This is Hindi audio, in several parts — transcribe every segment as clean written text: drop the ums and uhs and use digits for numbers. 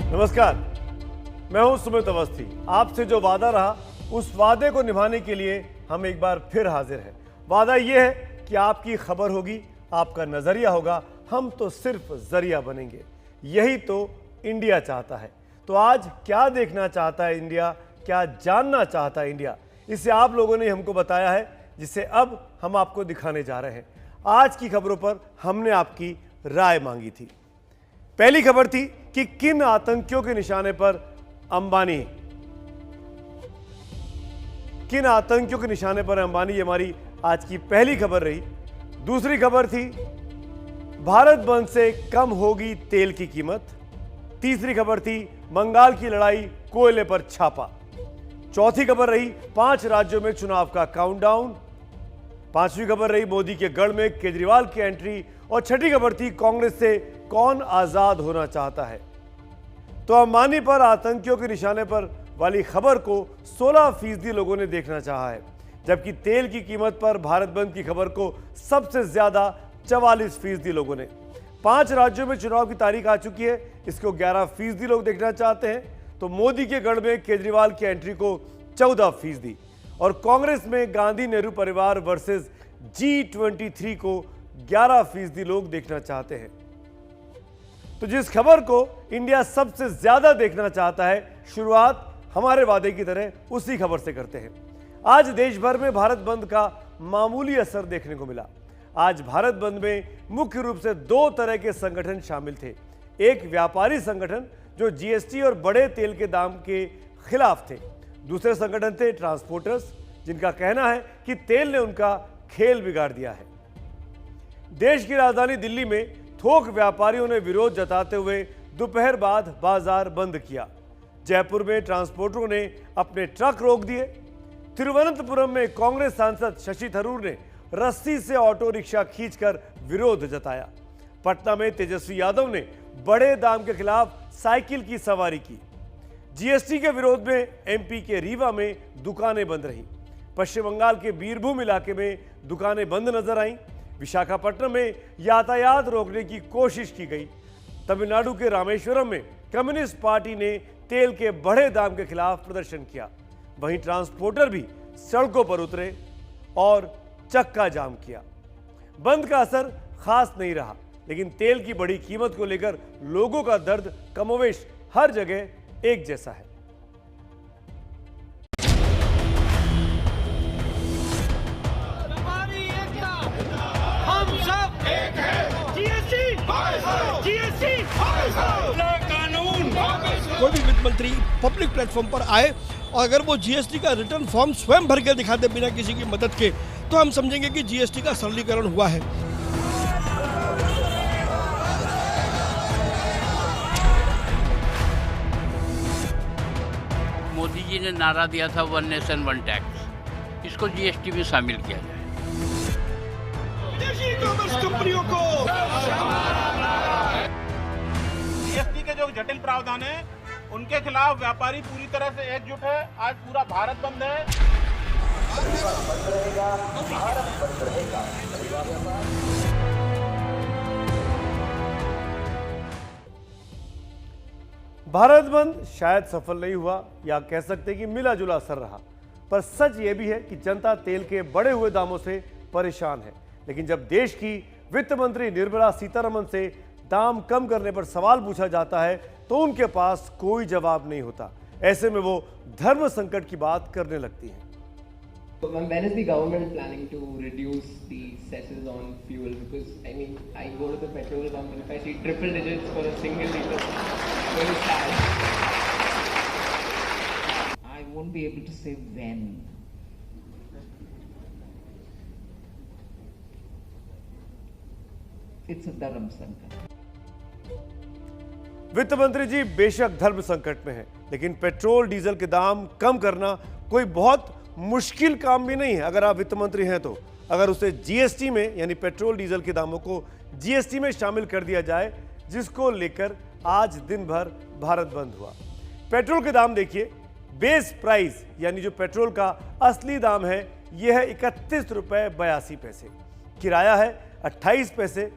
नमस्कार, मैं हूं सुमित अवस्थी। आपसे जो वादा रहा उस वादे को निभाने के लिए हम एक बार फिर हाजिर हैं। वादा यह है कि आपकी खबर होगी, आपका नजरिया होगा, हम तो सिर्फ जरिया बनेंगे। यही तो इंडिया चाहता है। तो आज क्या देखना चाहता है इंडिया, क्या जानना चाहता है इंडिया, इसे आप लोगों ने हमको बताया है, जिसे अब हम आपको दिखाने जा रहे हैं। आज की खबरों पर हमने आपकी राय मांगी थी। पहली खबर थी कि किन आतंकियों के निशाने पर अंबानी, किन आतंकियों के निशाने पर अंबानी, ये हमारी आज की पहली खबर रही। दूसरी खबर थी भारत बंद से कम होगी तेल की कीमत। तीसरी खबर थी बंगाल की लड़ाई, कोयले पर छापा। चौथी खबर रही 5 राज्यों में चुनाव का काउंटडाउन। पांचवी खबर रही मोदी के गढ़ में केजरीवाल की एंट्री। और छठी खबर थी कांग्रेस से कौन आजाद होना चाहता है। तो अंबानी पर आतंकियों के निशाने पर वाली खबर को 16% लोगों ने देखना चाहा है, जबकि तेल की कीमत पर भारत बंद की खबर को सबसे ज्यादा 44% लोगों ने। 5 राज्यों में चुनाव की तारीख आ चुकी है, इसको 11% लोग देखना चाहते हैं। तो मोदी के गढ़ में केजरीवाल की एंट्री को 14%, और कांग्रेस में गांधी नेहरू परिवार वर्सेस G23 को 11% लोग देखना चाहते हैं। तो जिस खबर को इंडिया सबसे ज्यादा देखना चाहता है, शुरुआत हमारे वादे की तरह उसी खबर से करते हैं। आज देश भर में भारत बंद का मामूली असर देखने को मिला। आज भारत बंद में मुख्य रूप से 2 तरह के संगठन शामिल थे। एक व्यापारी संगठन जो जीएसटी और बड़े तेल के दाम के खिलाफ थे। दूसरे संगठन थे ट्रांसपोर्टर्स, जिनका कहना है कि तेल ने उनका खेल बिगाड़ दिया है। देश की राजधानी दिल्ली में थोक व्यापारियों ने विरोध जताते हुए दोपहर बाद बाजार बंद किया। जयपुर में ट्रांसपोर्टरों ने अपने ट्रक रोक दिए। तिरुवनंतपुरम में कांग्रेस सांसद शशि थरूर ने रस्सी से ऑटो रिक्शा खींचकर विरोध जताया। पटना में तेजस्वी यादव ने बड़े दाम के खिलाफ साइकिल की सवारी की। जीएसटी के विरोध में एमपी के रीवा में दुकानें बंद रहीं। पश्चिम बंगाल के बीरभूम इलाके में दुकानें बंद नजर आईं। विशाखापट्टनम में यातायात रोकने की कोशिश की गई। तमिलनाडु के रामेश्वरम में कम्युनिस्ट पार्टी ने तेल के बढ़े दाम के खिलाफ प्रदर्शन किया। वहीं ट्रांसपोर्टर भी सड़कों पर उतरे और चक्का जाम किया। बंद का असर खास नहीं रहा, लेकिन तेल की बढ़ी कीमत को लेकर लोगों का दर्द कमोवेश हर जगह एक जैसा है। कोई भी वित्त मंत्री पब्लिक प्लेटफॉर्म पर आए और अगर वो जीएसटी का रिटर्न फॉर्म स्वयं भर के दिखा दे बिना किसी की मदद के, तो हम समझेंगे कि जीएसटी का सरलीकरण हुआ है। मोदी जी ने नारा दिया था 1 नेशन 1 टैक्स, इसको जीएसटी में शामिल किया जाए। विदेशी कॉमर्स कंपनियों को जीएसटी के जो जटिल प्रावधान है उनके खिलाफ व्यापारी पूरी तरह से एकजुट है। आज पूरा भारत बंद है। भारत बंद शायद सफल नहीं हुआ, या कह सकते कि मिला जुला असर रहा, पर सच यह भी है कि जनता तेल के बढ़े हुए दामों से परेशान है। लेकिन जब देश की वित्त मंत्री निर्मला सीतारमण से दाम कम करने पर सवाल पूछा जाता है तो उनके पास कोई जवाब नहीं होता। ऐसे में वो धर्म संकट की बात करने लगती हैं। When is the government planning to reduce the cesses on fuel? Because I mean, I go to the petrol pump and if I see triple digits for a single liter, very sad. I won't be able to say when. It's a dharma sankat. वित्त मंत्री जी बेशक धर्म संकट में है, लेकिन पेट्रोल डीजल के दाम कम करना कोई बहुत मुश्किल काम भी नहीं है। अगर आप वित्त मंत्री हैं तो अगर उसे जीएसटी में, यानी पेट्रोल डीजल के दामों को जीएसटी में शामिल कर दिया जाए, जिसको लेकर आज दिन भर भारत बंद हुआ। पेट्रोल के दाम देखिए, बेस प्राइस यानी जो पेट्रोल का असली दाम है यह है 31 रुपये 82 पैसे। किराया है 28 पैसे,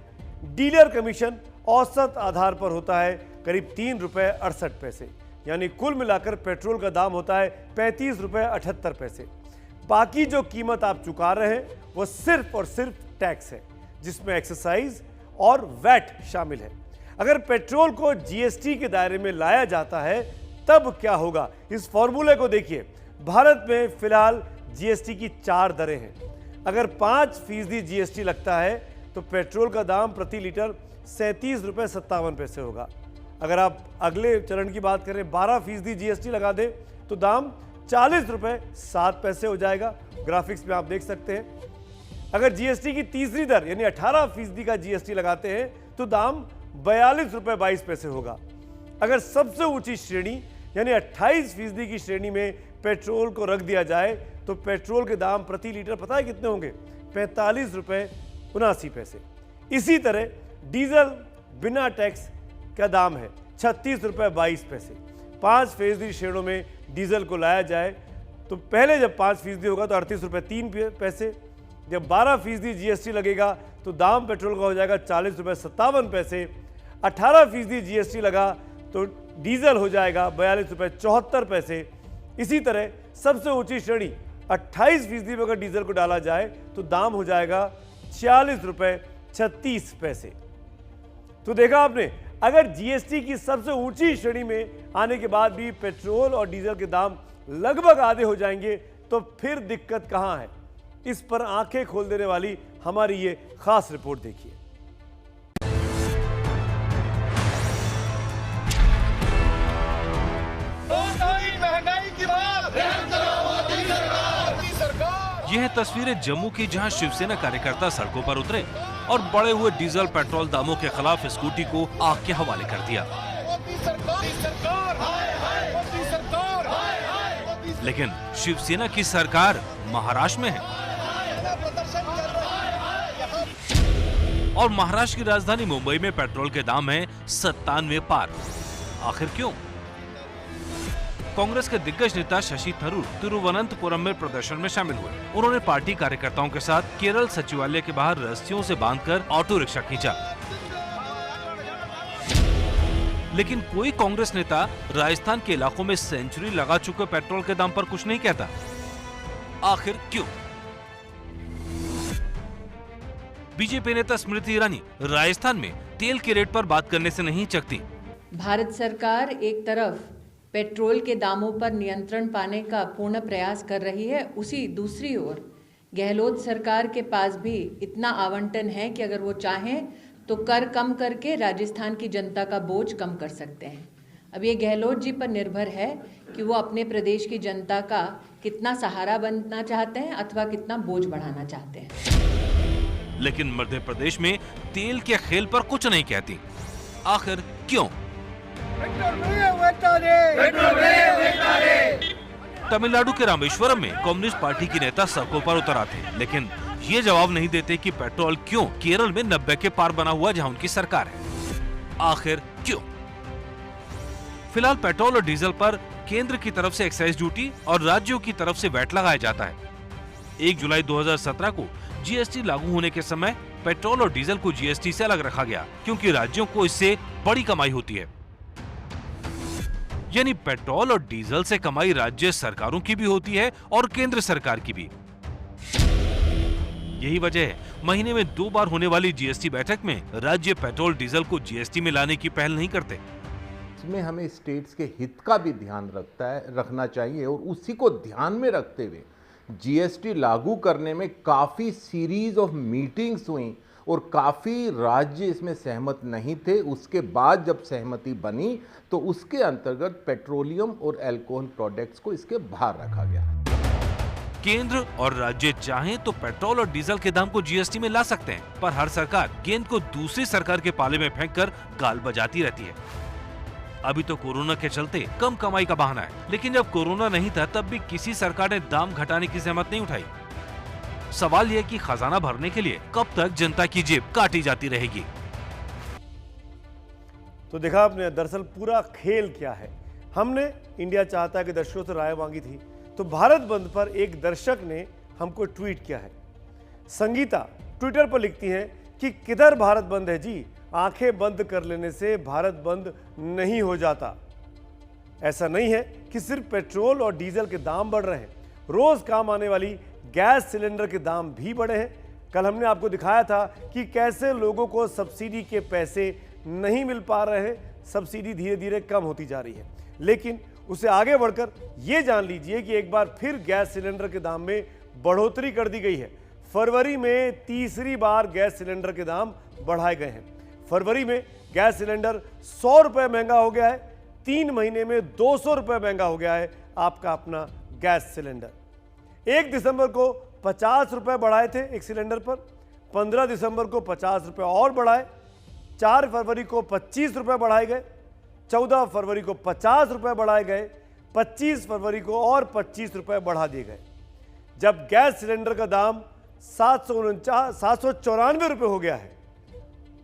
डीलर कमीशन औसत आधार पर होता है करीब 3 रुपये 68 पैसे, यानी कुल मिलाकर पेट्रोल का दाम होता है 35 रुपये 78 पैसे। बाकी जो कीमत आप चुका रहे हैं वो सिर्फ और सिर्फ टैक्स है, जिसमें एक्साइज और वैट शामिल है। अगर पेट्रोल को जीएसटी के दायरे में लाया जाता है तब क्या होगा, इस फॉर्मूले को देखिए। भारत में फिलहाल जीएसटी की 4 दरें हैं। अगर 5% जीएसटी लगता है तो पेट्रोल का दाम प्रति लीटर 37 रुपये 57 पैसे होगा। अगर आप अगले चरण की बात करें, 12% जीएसटी लगा दें तो दाम 40 रुपये 7 पैसे हो जाएगा। ग्राफिक्स में आप देख सकते हैं। अगर जीएसटी की तीसरी दर यानी 18% का जीएसटी लगाते हैं तो दाम 42 रुपये 22 पैसे होगा। अगर सबसे ऊंची श्रेणी यानी 28% की श्रेणी में पेट्रोल को रख दिया जाए तो पेट्रोल के दाम प्रति लीटर पता है कितने होंगे? 45 रुपये 79 पैसे। इसी तरह डीजल बिना टैक्स का दाम है 36 रुपये 22 पैसे। 5% श्रेणियों में डीजल को लाया जाए तो पहले जब 5% होगा तो 38 रुपये 3 पैसे। जब 12% जीएसटी लगेगा तो दाम पेट्रोल का हो जाएगा 40 रुपये 57 पैसे। 18% जीएसटी लगा तो डीजल हो जाएगा 42 रुपये 74 पैसे। इसी तरह सबसे ऊंची श्रेणी 28% में अगर डीजल को डाला जाए तो दाम हो जाएगा 46 रुपये 36 पैसे। तो देखा आपने, अगर जीएसटी की सबसे ऊंची श्रेणी में आने के बाद भी पेट्रोल और डीजल के दाम लगभग आधे हो जाएंगे तो फिर दिक्कत कहां है? इस पर आंखें खोल देने वाली हमारी ये खास रिपोर्ट देखिए। यह तस्वीरें जम्मू की, जहां शिवसेना कार्यकर्ता सड़कों पर उतरे और बढ़े हुए डीजल पेट्रोल दामों के खिलाफ स्कूटी को आग के हवाले कर दिया। लेकिन शिवसेना की सरकार महाराष्ट्र में है और महाराष्ट्र की राजधानी मुंबई में पेट्रोल के दाम है 97 पार। आखिर क्यों? कांग्रेस के दिग्गज नेता शशि थरूर तिरुवनंतपुरम में प्रदर्शन में शामिल हुए। उन्होंने पार्टी कार्यकर्ताओं के साथ केरल सचिवालय के बाहर रस्सियों से बांधकर ऑटो रिक्शा खींचा। लेकिन कोई कांग्रेस नेता राजस्थान के इलाकों में सेंचुरी लगा चुके पेट्रोल के दाम पर कुछ नहीं कहता। आखिर क्यों? बीजेपी नेता स्मृति ईरानी राजस्थान में तेल के रेट पर बात करने से नहीं चकती। भारत सरकार एक तरफ पेट्रोल के दामों पर नियंत्रण पाने का पूर्ण प्रयास कर रही है, उसी दूसरी ओर गहलोत सरकार के पास भी इतना आवंटन है कि अगर वो चाहें तो कर कम करके राजस्थान की जनता का बोझ कम कर सकते हैं। अब ये गहलोत जी पर निर्भर है कि वो अपने प्रदेश की जनता का कितना सहारा बनना चाहते हैं अथवा कितना बोझ बढ़ाना चाहते हैं। लेकिन मध्य प्रदेश में तेल के खेल पर कुछ नहीं कहती। आखिर क्यों? तमिलनाडु के रामेश्वरम में कम्युनिस्ट पार्टी के नेता सड़कों पर उतर आते, लेकिन ये जवाब नहीं देते कि पेट्रोल क्यों केरल में 90 के पार बना हुआ जहां उनकी सरकार है। आखिर क्यों? फिलहाल पेट्रोल और डीजल पर केंद्र की तरफ से एक्साइज ड्यूटी और राज्यों की तरफ से वैट लगाया जाता है। 1 जुलाई 2017 को जीएसटी लागू होने के समय पेट्रोल और डीजल को जीएसटी से अलग रखा गया, क्योंकि राज्यों को इससे बड़ी कमाई होती है। यानी पेट्रोल और डीजल से कमाई राज्य सरकारों की भी होती है और केंद्र सरकार की भी। यही वजह है महीने में 2 बार होने वाली जीएसटी बैठक में राज्य पेट्रोल डीजल को जीएसटी में लाने की पहल नहीं करते। इसमें हमें स्टेट्स के हित का भी ध्यान रखना चाहिए और उसी को ध्यान में रखते हुए जीएसटी लागू करने में काफ़ी सीरीज ऑफ मीटिंग्स हुई और काफ़ी राज्य इसमें सहमत नहीं थे। उसके बाद जब सहमति बनी तो उसके अंतर्गत पेट्रोलियम और अल्कोहल प्रोडक्ट्स को इसके बाहर रखा गया। केंद्र और राज्य चाहें तो पेट्रोल और डीजल के दाम को जीएसटी में ला सकते हैं, पर हर सरकार गेंद को दूसरी सरकार के पाले में फेंककर गाल बजाती रहती है। अभी तो कोरोना के चलते कम कमाई का बहाना है, लेकिन जब कोरोना नहीं था तब भी किसी सरकार ने दाम घटाने की सहमत नहीं उठाई। सवाल यह कि खजाना भरने के लिए कब तक जनता की जेब काटी जाती रहेगी। तो देखा आपने, दरअसल पूरा खेल क्या है। हमने इंडिया चाहता है कि दर्शकों से राय मांगी थी, तो भारत बंद पर एक दर्शक ने हमको ट्वीट किया है। संगीता ट्विटर पर लिखती हैं कि किधर भारत बंद है जी, आंखें बंद कर लेने से भारत बंद नहीं हो जाता। ऐसा नहीं है कि सिर्फ पेट्रोल और डीजल के दाम बढ़ रहे हैं, रोज काम आने वाली गैस सिलेंडर के दाम भी बढ़े हैं। कल हमने आपको दिखाया था कि कैसे लोगों को सब्सिडी के पैसे नहीं मिल पा रहे हैं, सब्सिडी धीरे धीरे कम होती जा रही है। लेकिन उसे आगे बढ़कर ये जान लीजिए कि एक बार फिर गैस सिलेंडर के दाम में बढ़ोतरी कर दी गई है। फरवरी में तीसरी बार गैस सिलेंडर के दाम बढ़ाए गए हैं। फरवरी में गैस सिलेंडर 100 रुपये महंगा हो गया है, 3 महीने में 200 रुपये महंगा हो गया है आपका अपना गैस सिलेंडर। 1 दिसंबर को 50 रुपये बढ़ाए थे एक सिलेंडर पर, 15 दिसंबर को 50 रुपये और बढ़ाए, 4 फरवरी को 25 रुपये बढ़ाए गए, 14 फरवरी को 50 रुपये बढ़ाए गए, 25 फरवरी को और 25 रुपये बढ़ा दिए गए। जब गैस सिलेंडर का दाम 794 रुपये हो गया है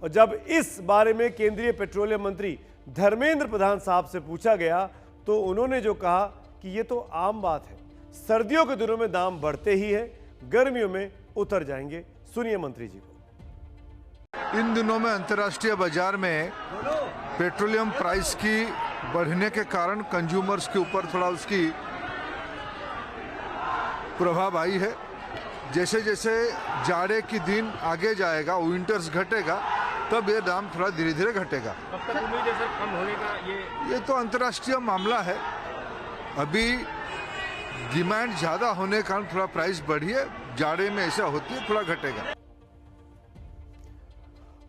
और जब इस बारे में केंद्रीय पेट्रोलियम मंत्री धर्मेंद्र प्रधान साहब से पूछा गया तो उन्होंने जो कहा कि ये तो आम बात है, सर्दियों के दिनों में दाम बढ़ते ही है, गर्मियों में उतर जाएंगे। सुनिए मंत्री जी को। इन दिनों में अंतर्राष्ट्रीय बाजार में पेट्रोलियम प्राइस की बढ़ने के कारण कंज्यूमर्स के ऊपर थोड़ा उसकी प्रभाव आई है। जैसे जैसे जाड़े की दिन आगे जाएगा, विंटर्स घटेगा, तब ये दाम थोड़ा धीरे धीरे घटेगा। कब तक उम्मीद है सर कम होने का? ये तो अंतर्राष्ट्रीय मामला है। अभी डिमांड ज्यादा होने के कारण थोड़ा प्राइस बढ़ी है, जाड़े में ऐसा होती है, थोड़ा घटेगा।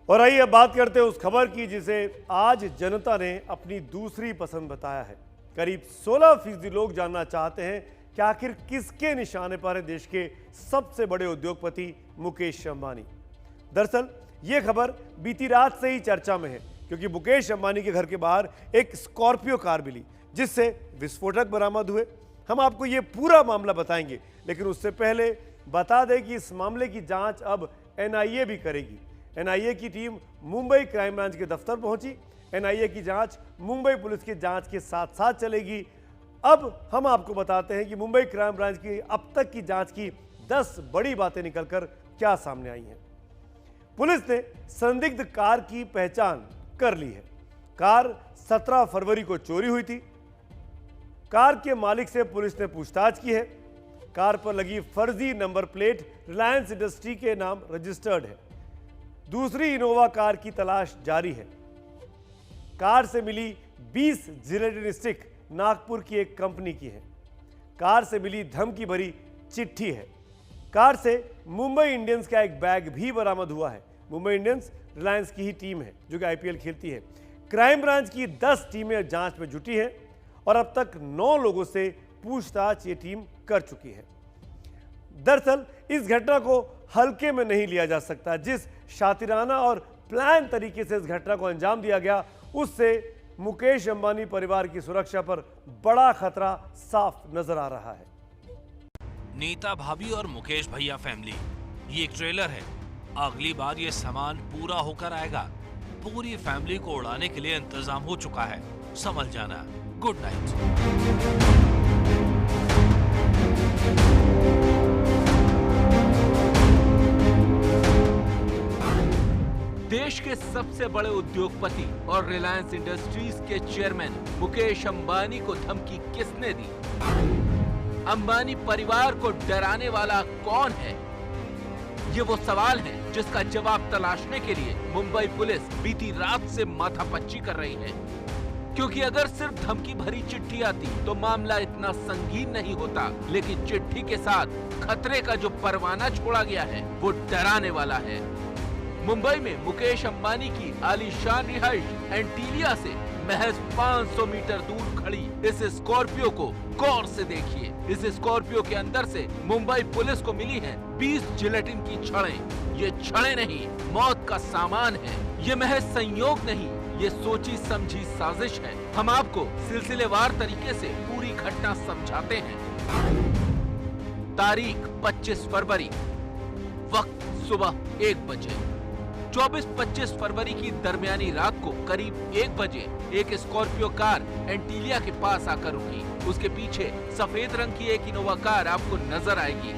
और आइए अब बात करते हैं उस खबर की जिसे आज जनता ने अपनी दूसरी पसंद बताया है। करीब 16% लोग जानना चाहते हैं कि आखिर किसके निशाने पर है देश के सबसे बड़े उद्योगपति मुकेश अंबानी। दरअसल ये खबर बीती रात से ही चर्चा में है क्योंकि मुकेश अंबानी के घर के बाहर एक स्कॉर्पियो कार मिली जिससे विस्फोटक बरामद हुए। हम आपको ये पूरा मामला बताएंगे, लेकिन उससे पहले बता दें कि इस मामले की जांच अब एनआईए भी करेगी। एनआईए की टीम मुंबई क्राइम ब्रांच के दफ्तर पहुंची। एनआईए की जांच मुंबई पुलिस की जांच के साथ साथ चलेगी। अब हम आपको बताते हैं कि मुंबई क्राइम ब्रांच की अब तक की जांच की 10 बड़ी बातें निकलकर क्या सामने आई हैं। पुलिस ने संदिग्ध कार की पहचान कर ली है। कार 17 फरवरी को चोरी हुई थी। कार के मालिक से पुलिस ने पूछताछ की है। कार पर लगी फर्जी नंबर प्लेट रिलायंस इंडस्ट्री के नाम रजिस्टर्ड है। दूसरी इनोवा कार की तलाश जारी है। कार से मिली 20 जिलेटिन स्टिक नागपुर की एक कंपनी की है। कार से मिली धमकी भरी चिट्ठी है। कार से मुंबई इंडियंस का एक बैग भी बरामद हुआ है। मुंबई इंडियंस रिलायंस की ही टीम है जो कि आईपीएल खेलती है। क्राइम ब्रांच की 10 टीमें जांच में जुटी हैं और अब तक 9 लोगों से पूछताछ ये टीम कर चुकी है। दरअसल इस घटना को हल्के में नहीं लिया जा सकता। जिस शातिराना और प्लान तरीके से इस घटना को अंजाम दिया गया उससे मुकेश अंबानी परिवार की सुरक्षा पर बड़ा खतरा साफ नजर आ रहा है। नीता भाभी और मुकेश भैया फैमिली, ये एक ट्रेलर है। अगली बार ये सामान पूरा होकर आएगा। पूरी फैमिली को उड़ाने के लिए इंतजाम हो चुका है। समझ जाना। Good night. देश के सबसे बड़े उद्योगपति और रिलायंस इंडस्ट्रीज के चेयरमैन मुकेश अंबानी को धमकी किसने दी? अंबानी परिवार को डराने वाला कौन है? ये वो सवाल है जिसका जवाब तलाशने के लिए मुंबई पुलिस बीती रात से माथापच्ची कर रही है। क्योंकि अगर सिर्फ धमकी भरी चिट्ठी आती तो मामला इतना संगीन नहीं होता, लेकिन चिट्ठी के साथ खतरे का जो परवाना छोड़ा गया है वो डराने वाला है। मुंबई में मुकेश अंबानी की आलीशान रिहाइश एंटीलिया से महज 500 मीटर दूर खड़ी इस स्कॉर्पियो को गौर से देखिए। इस स्कॉर्पियो के अंदर से मुंबई पुलिस को मिली हैं 20 जिलेटिन की छड़ें। ये छड़ें नहीं, मौत का सामान है। ये महज संयोग नहीं, ये सोची समझी साजिश है। हम आपको सिलसिलेवार तरीके से पूरी घटना समझाते हैं। तारीख 25 फरवरी, वक्त सुबह 1 बजे। 24-25 फरवरी की दरमियानी रात को करीब 1 बजे एक स्कॉर्पियो कार एंटीलिया के पास आकर रुकी। उसके पीछे सफेद रंग की एक इनोवा कार आपको नजर आएगी।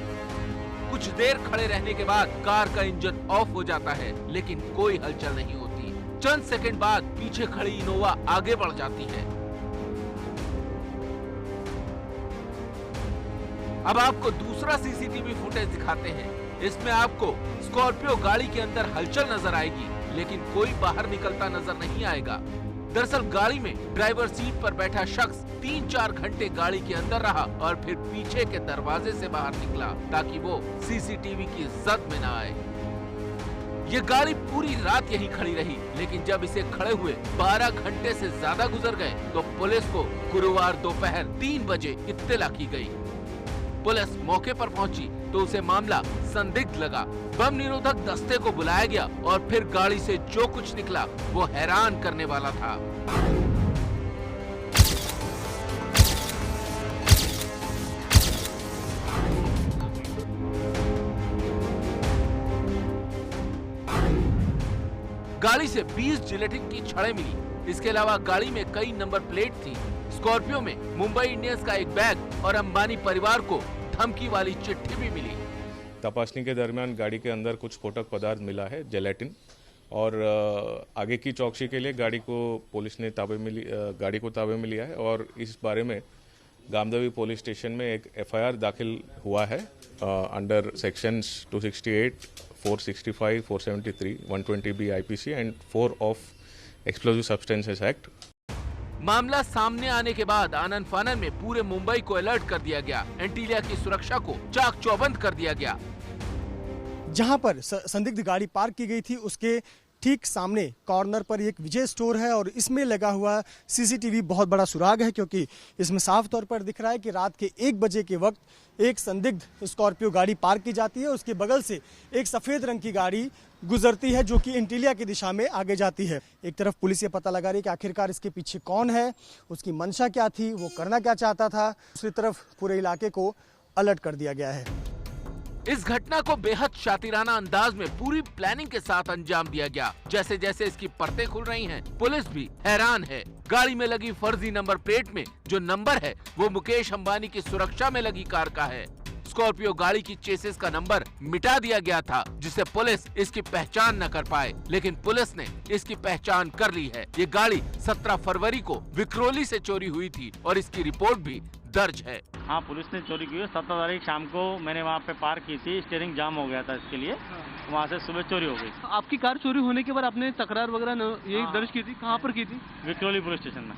कुछ देर खड़े रहने के बाद कार का इंजन ऑफ हो जाता है, लेकिन कोई हलचल नहीं होती। चंद सेकंड बाद पीछे खड़ी इनोवा आगे बढ़ जाती है। अब आपको दूसरा सीसीटीवी फुटेज दिखाते हैं। इसमें आपको स्कॉर्पियो गाड़ी के अंदर हलचल नजर आएगी, लेकिन कोई बाहर निकलता नजर नहीं आएगा। दरअसल गाड़ी में ड्राइवर सीट पर बैठा शख्स 3-4 घंटे गाड़ी के अंदर रहा और फिर पीछे के दरवाजे से बाहर निकला ताकि वो सीसीटीवी की जद में न आए। ये गाड़ी पूरी रात यहीं खड़ी रही, लेकिन जब इसे खड़े हुए 12 घंटे से ज्यादा गुजर गए तो पुलिस को गुरुवार दोपहर 3 बजे इत्तला की गई। पुलिस मौके पर पहुंची तो उसे मामला संदिग्ध लगा। बम निरोधक दस्ते को बुलाया गया और फिर गाड़ी से जो कुछ निकला वो हैरान करने वाला था। गाड़ी से 20 जिलेटिन की छड़ें मिली। इसके अलावा गाड़ी में कई नंबर प्लेट थी। स्कॉर्पियो में मुंबई इंडियंस का एक बैग और अंबानी परिवार को धमकी वाली चिट्ठी भी मिली। तपासनी के दरमियान गाड़ी के अंदर कुछ स्फोटक पदार्थ मिला है, जेलेटिन, और आगे की चौकसी के लिए गाड़ी को ताबे में लिया है और इस बारे में गामदेवी पुलिस स्टेशन में एक एफआईआर दाखिल हुआ है under sections 268, 465, 473, 120B IPC and 4 of explosive substances act. मामला सामने आने के बाद आनन फानन में पूरे मुंबई को अलर्ट कर दिया गया। एंटीलिया की सुरक्षा को चाक चौबंद कर दिया गया। जहां पर संदिग्ध गाड़ी पार्क की गई थी उसके ठीक सामने कॉर्नर पर एक विजय स्टोर है और इसमें लगा हुआ सीसीटीवी बहुत बड़ा सुराग है, क्योंकि इसमें साफ तौर पर दिख रहा है कि रात के 1 बजे के वक्त एक संदिग्ध स्कॉर्पियो गाड़ी पार्क की जाती है। उसके बगल से एक सफेद रंग की गाड़ी गुजरती है जो कि एंटीलिया की दिशा में आगे जाती है। एक तरफ पुलिस ये पता लगा रही है कि आखिरकार इसके पीछे कौन है, उसकी मंशा क्या थी, वो करना क्या चाहता था। दूसरी तरफ पूरे इलाके को अलर्ट कर दिया गया है। इस घटना को बेहद शातिराना अंदाज में पूरी प्लानिंग के साथ अंजाम दिया गया। जैसे जैसे इसकी परतें खुल रही हैं, पुलिस भी हैरान है। गाड़ी में लगी फर्जी नंबर प्लेट में जो नंबर है वो मुकेश अंबानी की सुरक्षा में लगी कार का है। स्कॉर्पियो गाड़ी की चेसिस का नंबर मिटा दिया गया था जिससे पुलिस इसकी पहचान न कर पाए, लेकिन पुलिस ने इसकी पहचान कर ली है। ये गाड़ी 17 फरवरी को विक्रोली से चोरी हुई थी और इसकी रिपोर्ट भी दर्ज है। हाँ, पुलिस ने चोरी की है। 17 तारीख शाम को मैंने वहाँ पे पार्क की थी, स्टीयरिंग जाम हो गया था इसके लिए, वहाँ से सुबह चोरी हो गई। आपकी कार चोरी होने के बाद आपने तकरार वगैरह ये दर्ज की थी, कहाँ पर की थी? विक्रोली पुलिस स्टेशन में।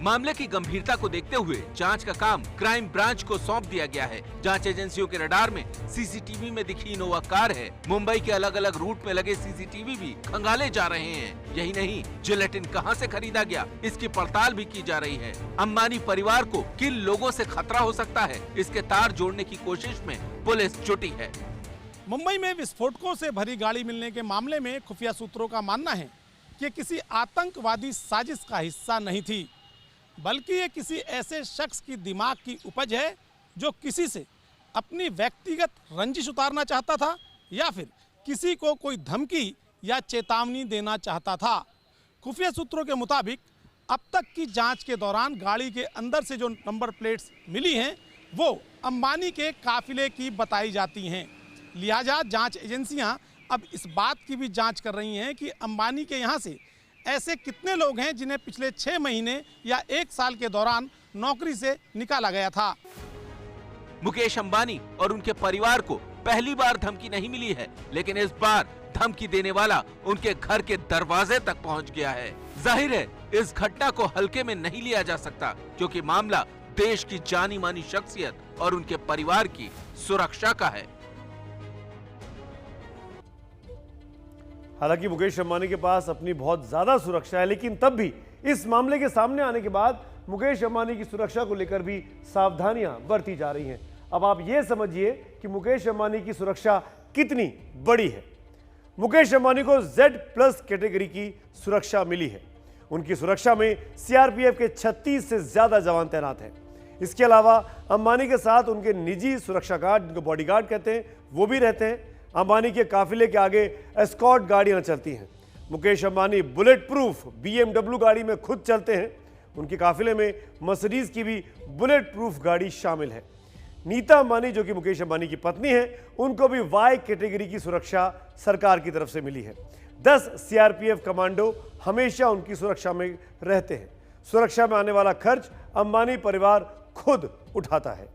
मामले की गंभीरता को देखते हुए जांच का काम क्राइम ब्रांच को सौंप दिया गया है। जांच एजेंसियों के रडार में सीसीटीवी में दिखी इनोवा कार है। मुंबई के अलग अलग रूट में लगे सीसीटीवी भी खंगाले जा रहे हैं। यही नहीं, जिलेटिन कहां से खरीदा गया इसकी पड़ताल भी की जा रही है। अंबानी परिवार को किन लोगों से खतरा हो सकता है, इसके तार जोड़ने की कोशिश में पुलिस जुटी है। मुंबई में विस्फोटकों से भरी गाड़ी मिलने के मामले में खुफिया सूत्रों का मानना है कि किसी आतंकवादी साजिश का हिस्सा नहीं थी, बल्कि ये किसी ऐसे शख्स की दिमाग की उपज है जो किसी से अपनी व्यक्तिगत रंजिश उतारना चाहता था या फिर किसी को कोई धमकी या चेतावनी देना चाहता था। खुफिया सूत्रों के मुताबिक अब तक की जांच के दौरान गाड़ी के अंदर से जो नंबर प्लेट्स मिली हैं वो अंबानी के काफिले की बताई जाती हैं। लिहाजा जांच एजेंसियां अब इस बात की भी जांच कर रही हैं कि अंबानी के यहाँ से ऐसे कितने लोग हैं जिन्हें पिछले 6 महीने या 1 साल के दौरान नौकरी से निकाला गया था। मुकेश अंबानी और उनके परिवार को पहली बार धमकी नहीं मिली है, लेकिन इस बार धमकी देने वाला उनके घर के दरवाजे तक पहुंच गया है। जाहिर है इस घटना को हल्के में नहीं लिया जा सकता, क्योंकि मामला देश की जानी मानी शख्सियत और उनके परिवार की सुरक्षा का है। हालांकि मुकेश अंबानी के पास अपनी बहुत ज्यादा सुरक्षा है, लेकिन तब भी इस मामले के सामने आने के बाद मुकेश अंबानी की सुरक्षा को लेकर भी सावधानियां बरती जा रही हैं। अब आप ये समझिए कि मुकेश अंबानी की सुरक्षा कितनी बड़ी है। मुकेश अंबानी को Z+ कैटेगरी की सुरक्षा मिली है। उनकी सुरक्षा में CRPF के 36 से ज्यादा जवान तैनात हैं। इसके अलावा अंबानी के साथ उनके निजी सुरक्षा गार्ड, जिनको बॉडीगार्ड कहते हैं, वो भी रहते हैं। अंबानी के काफिले के आगे एस्कॉर्ट गाड़ियां चलती हैं। Mukesh Ambani bullet proof BMW गाड़ी में खुद चलते हैं। उनके काफिले में मर्सिडीज की भी बुलेट प्रूफ गाड़ी शामिल है। नीता अंबानी जो कि मुकेश अंबानी की पत्नी है, उनको भी वाई कैटेगरी की सुरक्षा सरकार की तरफ से मिली है। 10 सीआरपीएफ कमांडो हमेशा उनकी सुरक्षा में रहते हैं। सुरक्षा में आने वाला खर्च अंबानी परिवार खुद उठाता है।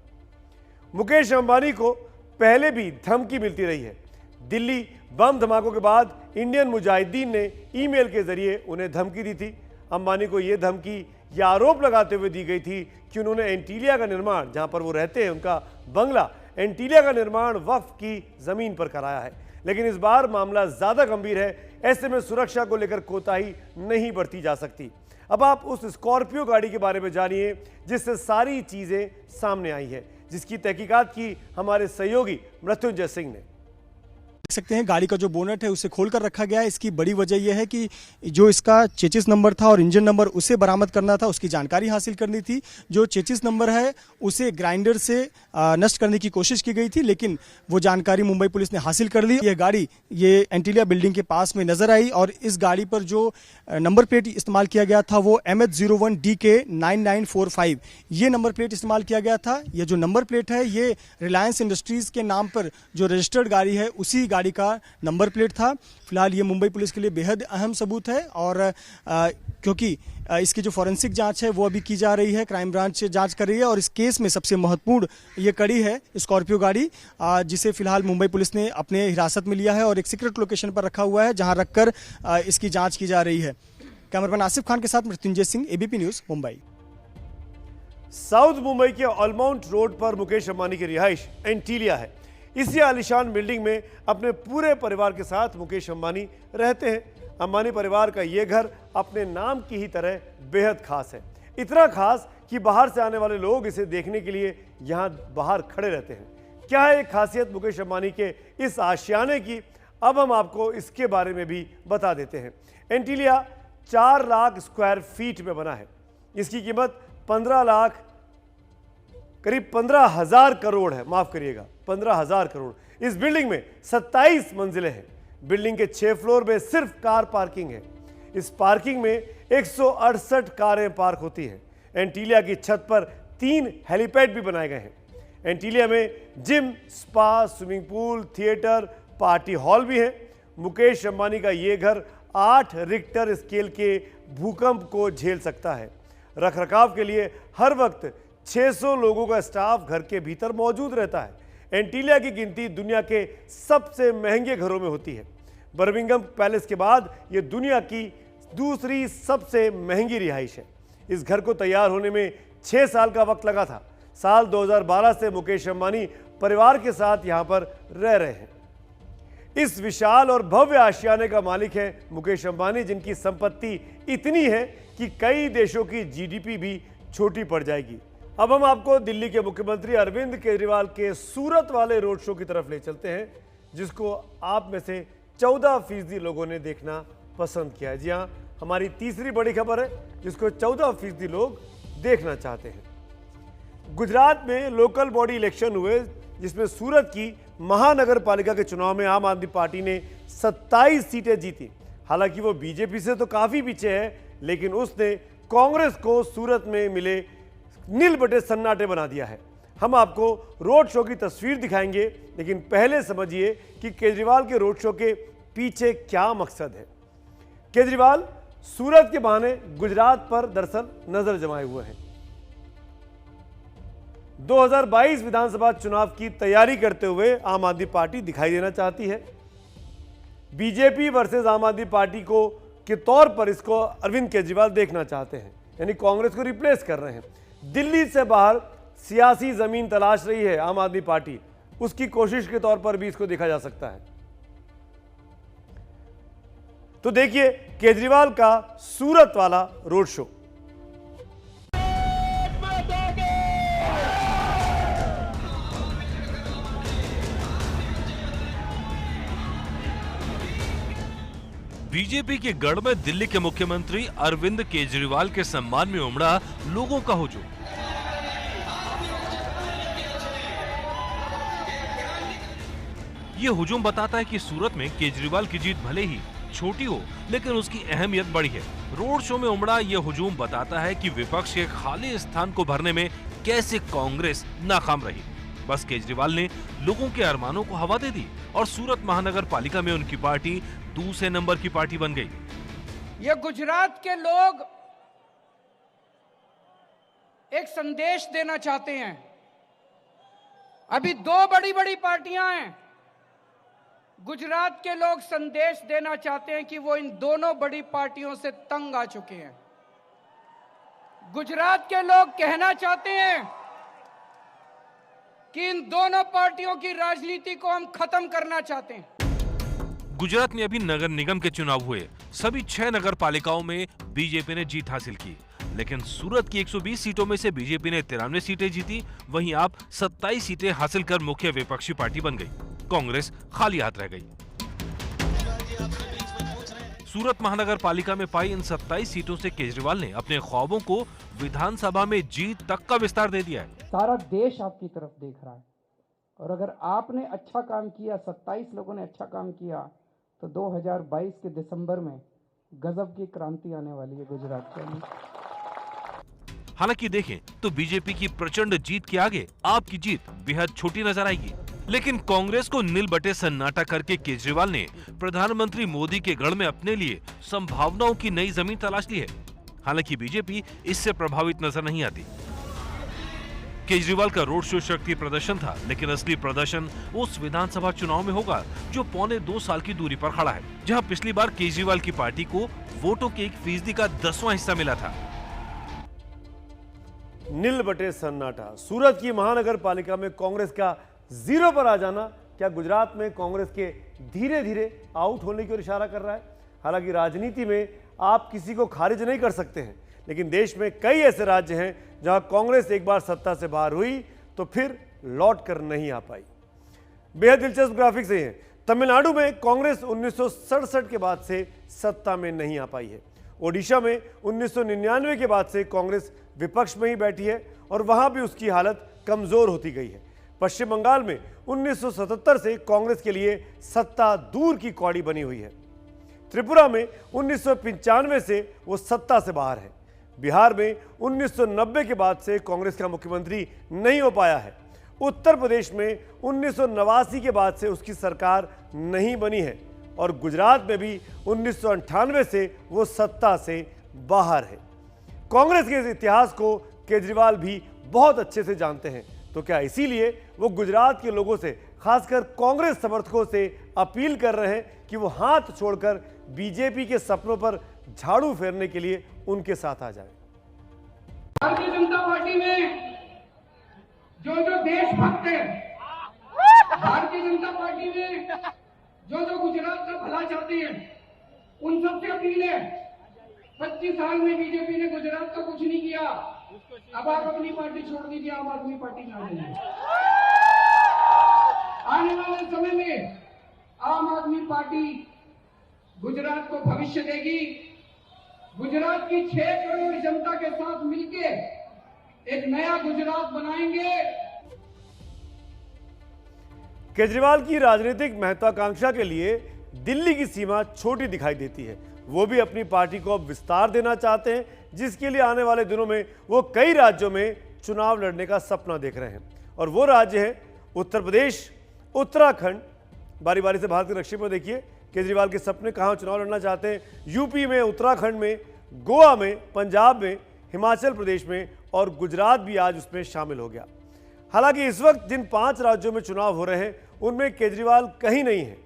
मुकेश अंबानी को पहले भी धमकी मिलती रही है। दिल्ली बम धमाकों के बाद इंडियन मुजाहिदीन ने ईमेल के जरिए उन्हें धमकी दी थी। अंबानी को यह धमकी या आरोप लगाते हुए दी गई थी कि उन्होंने एंटीलिया का निर्माण, जहां पर वो रहते हैं उनका बंगला, एंटीलिया का निर्माण वक्फ की जमीन पर कराया है। लेकिन इस बार मामला ज्यादा गंभीर है। ऐसे में सुरक्षा को लेकर कोताही नहीं बरती जा सकती। अब आप उस स्कॉर्पियो गाड़ी के बारे में जानिए जिससे सारी चीजें सामने आई है, जिसकी तहकीकात की हमारे सहयोगी मृत्युंजय सिंह ने। देख सकते हैं गाड़ी का जो बोनट है उसे खोलकर रखा गया है। इसकी बड़ी वजह यह है कि जो इसका चेचिस नंबर था और इंजन नंबर उसे बरामद करना था, उसकी जानकारी हासिल करनी थी। जो चेचिस नंबर है उसे ग्राइंडर से नष्ट करने की कोशिश की गई थी, लेकिन वो जानकारी मुंबई पुलिस ने हासिल कर ली। यह गाड़ी ये एंटीलिया बिल्डिंग के पास में नजर आई और इस गाड़ी पर जो नंबर प्लेट इस्तेमाल किया गया था वो MH01DK9945 ये नंबर प्लेट इस्तेमाल किया गया था। ये जो नंबर प्लेट है ये रिलायंस इंडस्ट्रीज के नाम पर जो रजिस्टर्ड गाड़ी है उसी गाड़ी का नंबर प्लेट था। फिलहाल ये मुंबई पुलिस के लिए बेहद अहम सबूत है और क्योंकि इसकी जो फॉरेंसिक जांच है वो अभी की जा रही है, क्राइम ब्रांच से जांच कर रही है और इस केस में सबसे महत्वपूर्ण ये कड़ी है स्कॉर्पियो गाड़ी, जिसे फिलहाल मुंबई पुलिस ने अपने हिरासत में लिया है और एक सीक्रेट लोकेशन पर रखा हुआ है जहां रखकर इसकी जांच की जा रही है। कैमरामैन आसिफ खान के साथ Mrityunjay Singh, ABP news, Mumbai. South Mumbai के ऑलमाउंट रोड पर मुकेश अंबानी की रिहाइश एंटीलिया है। इसी आलीशान बिल्डिंग में अपने पूरे परिवार के साथ मुकेश अंबानी रहते हैं। अंबानी परिवार का यह घर अपने नाम की ही तरह बेहद खास है। इतना खास कि बाहर से आने वाले लोग इसे देखने के लिए यहां बाहर खड़े रहते हैं। क्या है एक खासियत मुकेश अंबानी के इस आशियाने की, अब हम आपको इसके बारे में भी बता देते हैं। एंटीलिया 4 लाख स्क्वायर फीट में बना है। इसकी कीमत 15 लाख करीब 15,000 करोड़ है, माफ करिएगा 15,000 करोड़। इस बिल्डिंग में 27 मंजिलें हैं। बिल्डिंग के 6 फ्लोर में सिर्फ कार पार्किंग है। इस पार्किंग में 168 कारें पार्क होती हैं। एंटीलिया की छत पर 3 हेलीपैड भी बनाए गए हैं। एंटीलिया में gym, spa, swimming pool, theatre, party hall भी है। मुकेश अंबानी का ये घर 8 रिक्टर स्केल के भूकंप को झेल सकता है। रखरखाव के लिए हर वक्त 600 लोगों का स्टाफ घर के भीतर मौजूद रहता है। एंटीलिया की गिनती दुनिया के सबसे महंगे घरों में होती है। बर्मिंघम पैलेस के बाद यह दुनिया की दूसरी सबसे महंगी रिहाइश है। इस घर को तैयार होने में 6 साल का वक्त लगा था। साल 2012 से मुकेश अंबानी परिवार के साथ यहां पर रह रहे हैं। इस विशाल और भव्य आशियाने का मालिक है मुकेश अंबानी, जिनकी संपत्ति इतनी है कि कई देशों की जीडीपी भी छोटी पड़ जाएगी। अब हम आपको दिल्ली के मुख्यमंत्री अरविंद केजरीवाल के सूरत वाले रोड शो की तरफ ले चलते हैं, जिसको आप में से 14% लोगों ने देखना पसंद किया है। जी हाँ, हमारी तीसरी बड़ी खबर है जिसको 14% लोग देखना चाहते हैं। गुजरात में लोकल बॉडी इलेक्शन हुए, जिसमें सूरत की महानगर पालिका के चुनाव में आम आदमी पार्टी ने 27 सीटें जीती। हालांकि वो बीजेपी से तो काफी पीछे है, लेकिन उसने कांग्रेस को सूरत में मिले नील बटे सन्नाटे बना दिया है। हम आपको रोड शो की तस्वीर दिखाएंगे, लेकिन पहले समझिए कि केजरीवाल के रोड शो के पीछे क्या मकसद है। केजरीवाल सूरत के बहाने गुजरात पर दरअसल नजर जमाए हुए हैं। 2022 विधानसभा चुनाव की तैयारी करते हुए आम आदमी पार्टी दिखाई देना चाहती है। बीजेपी वर्सेस आम आदमी पार्टी को के तौर पर इसको अरविंद केजरीवाल देखना चाहते हैं, यानी कांग्रेस को रिप्लेस कर रहे हैं। दिल्ली से बाहर सियासी जमीन तलाश रही है आम आदमी पार्टी, उसकी कोशिश के तौर पर भी इसको देखा जा सकता है। तो देखिए केजरीवाल का सूरत वाला रोड शो। बीजेपी के गढ़ में दिल्ली के मुख्यमंत्री अरविंद केजरीवाल के सम्मान में उमड़ा लोगों का हुजूम। ये हुजूम बताता है कि सूरत में केजरीवाल की जीत भले ही छोटी हो, लेकिन उसकी अहमियत बड़ी है। रोड शो में उमड़ा ये हुजूम बताता है कि विपक्ष के खाली स्थान को भरने में कैसे कांग्रेस नाकाम रही। बस केजरीवाल ने लोगों के अरमानों को हवा दे दी और सूरत महानगर पालिका में उनकी पार्टी दूसरे नंबर की पार्टी बन गई। ये गुजरात के लोग एक संदेश देना चाहते हैं। अभी दो बड़ी बड़ी पार्टियां हैं। गुजरात के लोग संदेश देना चाहते हैं कि वो इन दोनों बड़ी पार्टियों से तंग आ चुके हैं। गुजरात के लोग कहना चाहते हैं कि इन दोनों पार्टियों की राजनीति को हम खत्म करना चाहते हैं। गुजरात में अभी नगर निगम के चुनाव हुए। सभी 6 नगर पालिकाओं में बीजेपी ने जीत हासिल की, लेकिन सूरत की 120 सीटों में से बीजेपी ने 93 सीटें जीती। वहीं आप 27 सीटें हासिल कर मुख्य विपक्षी पार्टी बन गई। कांग्रेस खाली हाथ रह गई। सूरत महानगर पालिका में पाई इन 27 सीटों से केजरीवाल ने अपने ख्वाबों को विधानसभा में जीत तक का विस्तार दे दिया है। सारा देश आपकी तरफ देख रहा है और अगर आपने अच्छा काम किया, 27 लोगों ने अच्छा काम किया, तो 2022 के दिसंबर में गजब की क्रांति आने वाली है गुजरात के अंदर। हालांकि देखें तो बीजेपी की प्रचंड जीत के आगे आपकी जीत बेहद छोटी नजर आएगी। लेकिन कांग्रेस को नील बटे सन्नाटा करके केजरीवाल ने प्रधानमंत्री मोदी के गढ़ में अपने लिए संभावनाओं की नई जमीन तलाश ली है। हालांकि बीजेपी इससे प्रभावित नजर नहीं आती। केजरीवाल का रोड शो शक्ति प्रदर्शन था, लेकिन असली प्रदर्शन उस विधानसभा चुनाव में होगा जो पौने 2 साल की दूरी पर खड़ा है, जहां पिछली बार केजरीवाल की पार्टी को वोटों के 1% का 10वां हिस्सा मिला था। नील बटे सन्नाटा, सूरत की महानगर पालिका में कांग्रेस का 0 पर आ जाना क्या गुजरात में कांग्रेस के धीरे धीरे आउट होने की ओर इशारा कर रहा है? हालांकि राजनीति में आप किसी को खारिज नहीं कर सकते हैं, लेकिन देश में कई ऐसे राज्य हैं जहां कांग्रेस एक बार सत्ता से बाहर हुई तो फिर लौट कर नहीं आ पाई। बेहद दिलचस्प ग्राफिक्स है। तमिलनाडु में कांग्रेस 1967 के बाद से सत्ता में नहीं आ पाई है। ओडिशा में 1999 के बाद से कांग्रेस विपक्ष में ही बैठी है और वहां भी उसकी हालत कमजोर होती गई है। पश्चिम बंगाल में 1977 से कांग्रेस के लिए सत्ता दूर की कौड़ी बनी हुई है। त्रिपुरा में 1995 से वो सत्ता से बाहर है। बिहार में 1990 के बाद से कांग्रेस का मुख्यमंत्री नहीं हो पाया है। उत्तर प्रदेश में 1989 के बाद से उसकी सरकार नहीं बनी है और गुजरात में भी 1998 से वो सत्ता से बाहर है। कांग्रेस के इस इतिहास को केजरीवाल भी बहुत अच्छे से जानते हैं, तो क्या इसीलिए वो गुजरात के लोगों से, खासकर कांग्रेस समर्थकों से अपील कर रहे हैं कि वो हाथ छोड़कर बीजेपी के सपनों पर झाड़ू फेरने के लिए उनके साथ आ जाए? भारतीय जनता पार्टी में जो देशभक्त है, भारतीय जनता पार्टी में जो गुजरात का भला चाहते हैं, उन सबसे अपील है, 25 साल में बीजेपी ने गुजरात का कुछ नहीं किया। अब आप अपनी पार्टी छोड़ दीजिए, आम आदमी पार्टी में आ जाइए। आने वाले समय में आम आदमी पार्टी गुजरात को भविष्य देगी। गुजरात की 6 करोड़ जनता के साथ मिलके एक नया गुजरात बनाएंगे। केजरीवाल की राजनीतिक महत्वाकांक्षा के लिए दिल्ली की सीमा छोटी दिखाई देती है। वो भी अपनी पार्टी को अब विस्तार देना चाहते हैं, जिसके लिए आने वाले दिनों में वो कई राज्यों में चुनाव लड़ने का सपना देख रहे हैं। और वो राज्य है उत्तर प्रदेश, उत्तराखंड। बारी बारी से भारत के नक्शे पर देखिए केजरीवाल के सपने कहाँ चुनाव लड़ना चाहते हैं। यूपी में, उत्तराखंड में, गोवा में, पंजाब में, हिमाचल प्रदेश में और गुजरात भी आज उसमें शामिल हो गया। हालांकि इस वक्त जिन 5 राज्यों में चुनाव हो रहे हैं उनमें केजरीवाल कहीं नहीं है।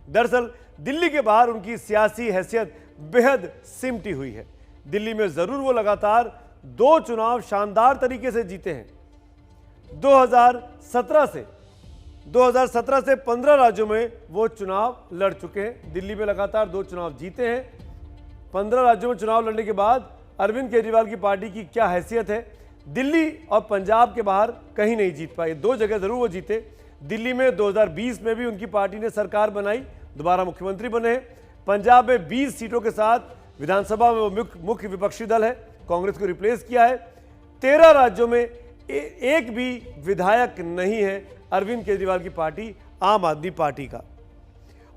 दरअसल दिल्ली के बाहर उनकी सियासी हैसियत बेहद सिमटी हुई है। दिल्ली में जरूर वो लगातार 2 चुनाव शानदार तरीके से जीते हैं। 2017 से 15 राज्यों में वो चुनाव लड़ चुके हैं। दिल्ली में लगातार 2 चुनाव जीते हैं। 15 राज्यों में चुनाव लड़ने के बाद अरविंद केजरीवाल की पार्टी की क्या हैसियत है? दिल्ली और पंजाब के बाहर कहीं नहीं जीत पाए। 2 जगह जरूर वो जीते। दिल्ली में 2020 में भी उनकी पार्टी ने सरकार बनाई, दोबारा मुख्यमंत्री बने हैं। पंजाब में 20 सीटों के साथ विधानसभा में वो मुख्य विपक्षी दल है, कांग्रेस को रिप्लेस किया है। 13 राज्यों में एक भी विधायक नहीं है अरविंद केजरीवाल की पार्टी, आम आदमी पार्टी का।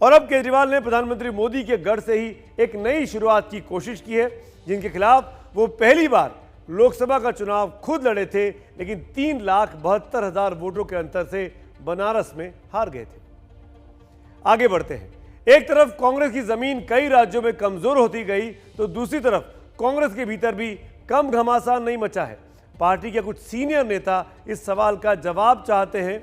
और अब केजरीवाल ने प्रधानमंत्री मोदी के गढ़ से ही एक नई शुरुआत की कोशिश की है, जिनके खिलाफ वो पहली बार लोकसभा का चुनाव खुद लड़े थे, लेकिन 3,72,000 वोटों के अंतर से बनारस में हार गए थे। आगे बढ़ते हैं। एक तरफ कांग्रेस की जमीन कई राज्यों में कमजोर होती गई, तो दूसरी तरफ कांग्रेस के भीतर भी कम घमासान नहीं मचा है। पार्टी के कुछ सीनियर नेता इस सवाल का जवाब चाहते हैं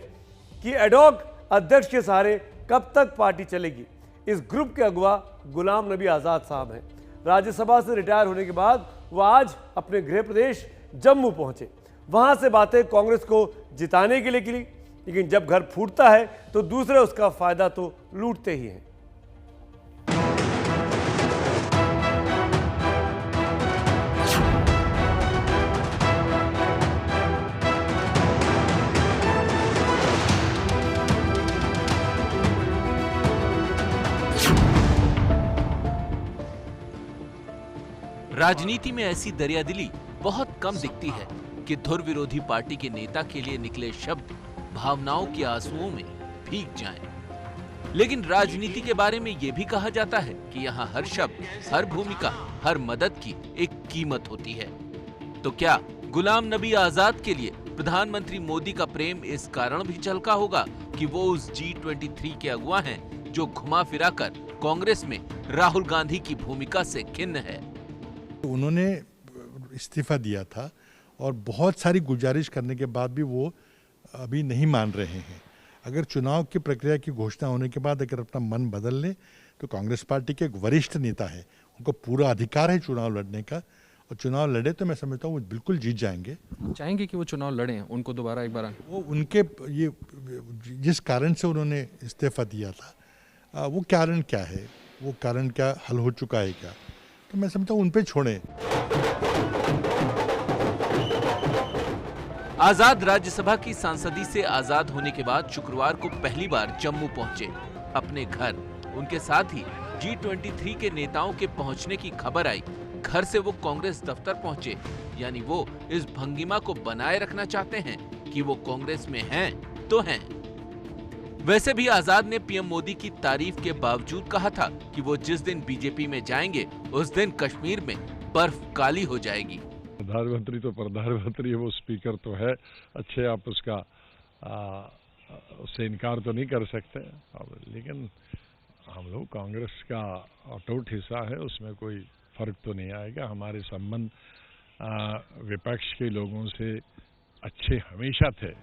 कि एडॉक अध्यक्ष के सहारे कब तक पार्टी चलेगी। इस ग्रुप के अगुवा गुलाम नबी आजाद साहब हैं। राज्यसभा से रिटायर होने के बाद वह आज अपने गृह प्रदेश जम्मू पहुंचे। वहां से बातें कांग्रेस को जिताने के लिए की, लेकिन जब घर फूटता है तो दूसरे उसका फायदा तो लूटते ही हैं। राजनीति में ऐसी दरियादिली बहुत कम दिखती है कि धुर विरोधी पार्टी के नेता के लिए निकले शब्द भावनाओं के आंसुओं में भीग जाएं। लेकिन राजनीति के बारे में यह भी कहा जाता है कि यहाँ हर शब्द, हर भूमिका, हर मदद की एक कीमत होती है। तो क्या गुलाम नबी आजाद के लिए प्रधानमंत्री मोदी का प्रेम इस कारण भी झलका होगा कि वो उस G23 के अगुवा हैं जो घुमा फिरा कर कांग्रेस में राहुल गांधी की भूमिका से खिन्न है। उन्होंने इस्तीफा दिया था और बहुत सारी गुजारिश करने के बाद भी वो अभी नहीं मान रहे हैं। अगर चुनाव की प्रक्रिया की घोषणा होने के बाद अगर अपना मन बदल लें तो कांग्रेस पार्टी के एक वरिष्ठ नेता है, उनको पूरा अधिकार है चुनाव लड़ने का, और चुनाव लड़े तो मैं समझता हूँ वो बिल्कुल जीत जाएंगे। चाहेंगे कि वो चुनाव लड़ें, उनको दोबारा एक बार वो उनके ये जिस कारण से उन्होंने इस्तीफा दिया था वो कारण क्या है, वो कारण क्या हल हो चुका है क्या, तो मैं समझता हूँ उन पे छोड़ें। आजाद राज्यसभा की सांसदी से आजाद होने के बाद शुक्रवार को पहली बार जम्मू पहुंचे अपने घर। उनके साथ ही G23 के नेताओं के पहुंचने की खबर आई। घर से वो कांग्रेस दफ्तर पहुंचे, यानी वो इस भंगिमा को बनाए रखना चाहते हैं कि वो कांग्रेस में हैं तो हैं। वैसे भी आजाद ने पीएम मोदी की तारीफ के बावजूद कहा था कि वो जिस दिन बीजेपी में जाएंगे उस दिन कश्मीर में बर्फ काली हो जाएगी। प्रधानमंत्री तो प्रधानमंत्री है, वो स्पीकर तो है अच्छे, आप उसका उससे इनकार तो नहीं कर सकते। लेकिन हम लोग कांग्रेस का अटूट हिस्सा है, उसमें कोई फर्क तो नहीं आएगा। हमारे संबंध विपक्ष के लोगों से अच्छे हमेशा थे।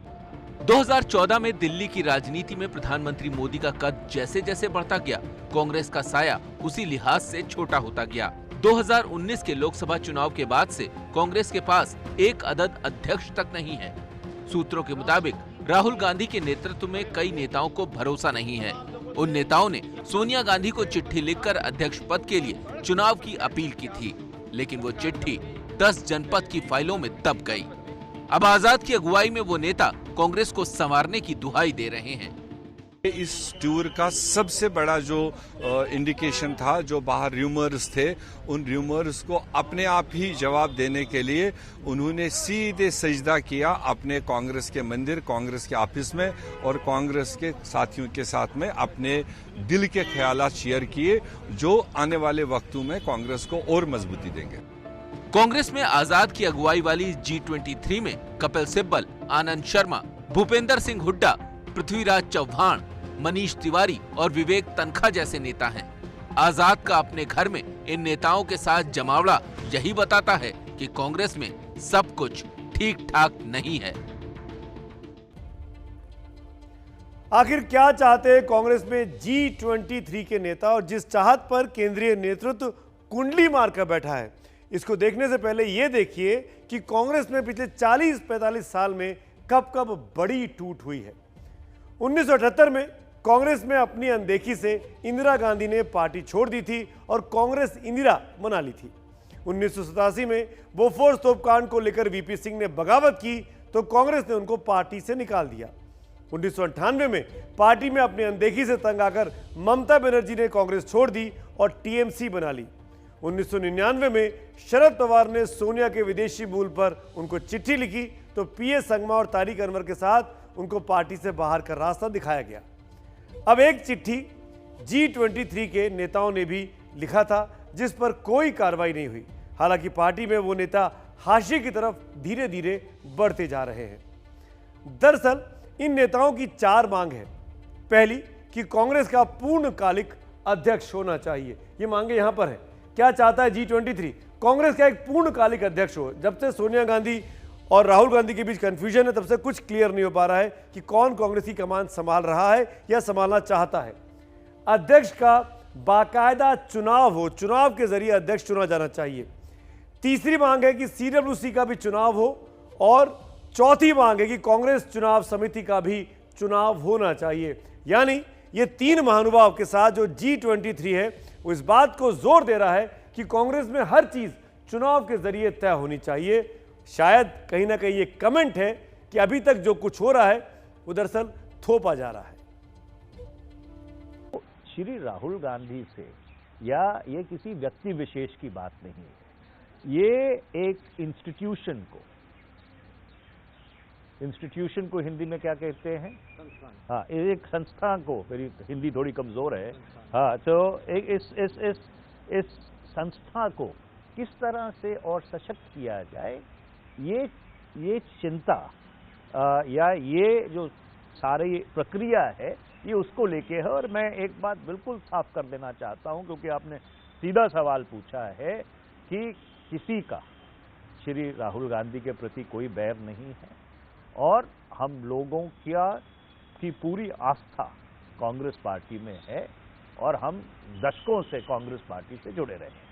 2014 में दिल्ली की राजनीति में प्रधानमंत्री मोदी का कद जैसे जैसे बढ़ता गया, कांग्रेस का साया उसी लिहाज से छोटा होता गया। 2019 के लोकसभा चुनाव के बाद से कांग्रेस के पास एक अदद अध्यक्ष तक नहीं है। सूत्रों के मुताबिक राहुल गांधी के नेतृत्व में कई नेताओं को भरोसा नहीं है। उन नेताओं ने सोनिया गांधी को चिट्ठी लिखकर अध्यक्ष पद के लिए चुनाव की अपील की थी, लेकिन वो चिट्ठी 10 जनपद की फाइलों में दब गई। अब आजाद की अगुवाई में वो नेता कांग्रेस को संवारने की दुहाई दे रहे हैं। इस टूर का सबसे बड़ा जो इंडिकेशन था, जो बाहर र्यूमर्स थे, उन र्यूमर्स को अपने आप ही जवाब देने के लिए उन्होंने सीधे सजदा किया अपने कांग्रेस के मंदिर, कांग्रेस के ऑफिस में, और कांग्रेस के साथियों के साथ में अपने दिल के ख्यालात शेयर किए, जो आने वाले वक्तों में कांग्रेस को और मजबूती देंगे। कांग्रेस में आजाद की अगुवाई वाली G23 में कपिल सिब्बल, आनंद शर्मा, भूपेंद्र सिंह हुड्डा, पृथ्वीराज चौहान, मनीष तिवारी और विवेक तनखा जैसे नेता हैं। आजाद का अपने घर में इन नेताओं के साथ जमावड़ा यही बताता है कि कांग्रेस में सब कुछ ठीक ठाक नहीं है। आखिर क्या चाहते हैं कांग्रेस में G23 के नेता, और जिस चाहत पर केंद्रीय नेतृत्व कुंडली मारकर बैठा है, इसको देखने से पहले यह देखिए कि कांग्रेस में पिछले 40-45 साल में कब कब बड़ी टूट हुई है। 1978 में कांग्रेस में अपनी अनदेखी से इंदिरा गांधी ने पार्टी छोड़ दी थी और कांग्रेस इंदिरा बना ली थी। 1987 में बोफोर्स तोपकांड को लेकर वीपी सिंह ने बगावत की तो कांग्रेस ने उनको पार्टी से निकाल दिया। 1998 में पार्टी में अपनी अनदेखी से तंग आकर ममता बनर्जी ने कांग्रेस छोड़ दी और टीएमसी बना ली। 1999 में शरद पवार ने सोनिया के विदेशी मूल पर उनको चिट्ठी लिखी तो पीए संगमा और तारिक अनवर के साथ उनको पार्टी से बाहर का रास्ता दिखाया गया। अब एक चिट्ठी G23 के नेताओं ने भी लिखा था जिस पर कोई कार्रवाई नहीं हुई। हालांकि पार्टी में वो नेता हाशिए की तरफ धीरे धीरे बढ़ते जा रहे हैं। दरअसल इन नेताओं की 4 मांग है। पहली कि कांग्रेस का पूर्णकालिक अध्यक्ष होना चाहिए। ये मांगे यहां पर है। क्या चाहता है G23? कांग्रेस का एक पूर्णकालिक अध्यक्ष हो। जब से सोनिया गांधी और राहुल गांधी के बीच कंफ्यूजन है, तब से कुछ क्लियर नहीं हो पा रहा है कि कौन कांग्रेस की कमान संभाल रहा है या संभालना चाहता है। अध्यक्ष का बाकायदा चुनाव हो, चुनाव के जरिए अध्यक्ष चुना जाना चाहिए। तीसरी मांग है कि CWC का भी चुनाव हो और चौथी मांग है कि कांग्रेस चुनाव समिति का भी चुनाव होना चाहिए। यानी ये 3 महानुभाव के साथ जो G23 है वो इस बात को जोर दे रहा है कि कांग्रेस में हर चीज चुनाव के जरिए तय होनी चाहिए। शायद कहीं ना कहीं ये कमेंट है कि अभी तक जो कुछ हो रहा है वो दरअसल थोपा जा रहा है। श्री राहुल गांधी से या ये किसी व्यक्ति विशेष की बात नहीं है, ये एक इंस्टीट्यूशन को हिंदी में क्या कहते हैं? हाँ, एक संस्था को, मेरी हिंदी थोड़ी कमजोर है। हाँ, तो एक इस संस्था को किस तरह से और सशक्त किया जाए, ये चिंता या ये जो सारी प्रक्रिया है ये उसको लेके है। और मैं एक बात बिल्कुल साफ कर देना चाहता हूं, क्योंकि आपने सीधा सवाल पूछा है कि किसी का श्री राहुल गांधी के प्रति कोई बैर नहीं है और हम लोगों की पूरी आस्था कांग्रेस पार्टी में है और हम दशकों से कांग्रेस पार्टी से जुड़े रहे हैं।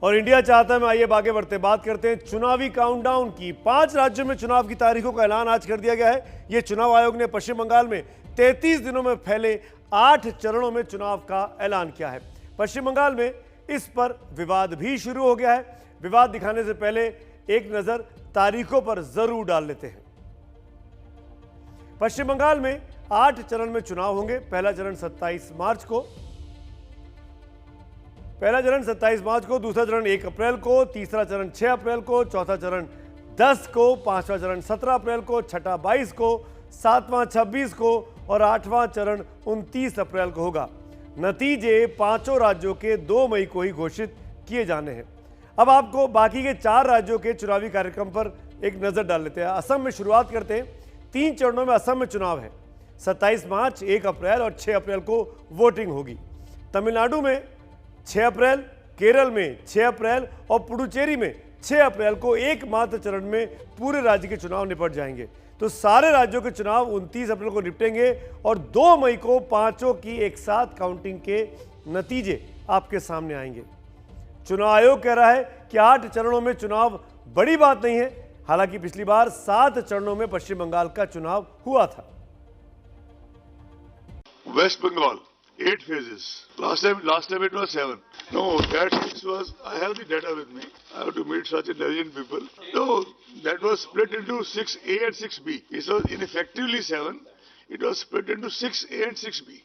और इंडिया चाहता है, मैं आइए आगे बढ़ते बात करते हैं चुनावी काउंटडाउन की। 5 राज्यों में चुनाव की तारीखों का ऐलान आज कर दिया गया है। यह चुनाव आयोग ने पश्चिम बंगाल में 33 दिनों में फैले 8 चरणों में चुनाव का ऐलान किया है। पश्चिम बंगाल में इस पर विवाद भी शुरू हो गया है। विवाद दिखाने से पहले एक नजर तारीखों पर जरूर डाल लेते हैं। पश्चिम बंगाल में 8 चरण में चुनाव होंगे। पहला चरण 27 मार्च को, दूसरा चरण 1 अप्रैल को, तीसरा चरण 6 अप्रैल को, चौथा चरण 10 को, पांचवा चरण 17 अप्रैल को, छठा 22 को, सातवां 26 को और 8वां चरण 29 अप्रैल को होगा। नतीजे 5 राज्यों के 2 मई को ही घोषित किए जाने हैं। अब आपको बाकी के 4 राज्यों के चुनावी कार्यक्रम पर एक नजर डाल लेते हैं। असम में शुरुआत करते हैं। 3 चरणों में असम में चुनाव है। 27 मार्च, 1 अप्रैल और 6 अप्रैल को वोटिंग होगी। तमिलनाडु में 6 अप्रैल, केरल में 6 अप्रैल और पुडुचेरी में 6 अप्रैल को एकमात्र चरण में पूरे राज्य के चुनाव निपट जाएंगे। तो सारे राज्यों के चुनाव 29 अप्रैल को निपटेंगे और 2 मई को 5 की एक साथ काउंटिंग के नतीजे आपके सामने आएंगे। चुनाव आयोग कह रहा है कि 8 चरणों में चुनाव बड़ी बात नहीं है। हालांकि पिछली बार 7 चरणों में पश्चिम बंगाल का चुनाव हुआ था। West Bengal, 8 phases. Last time it was 7. No, that was, I have the data with me. I have to meet such intelligent people. No, that was split into 6A and 6B. It was ineffectively 7. It was split into 6A and 6B.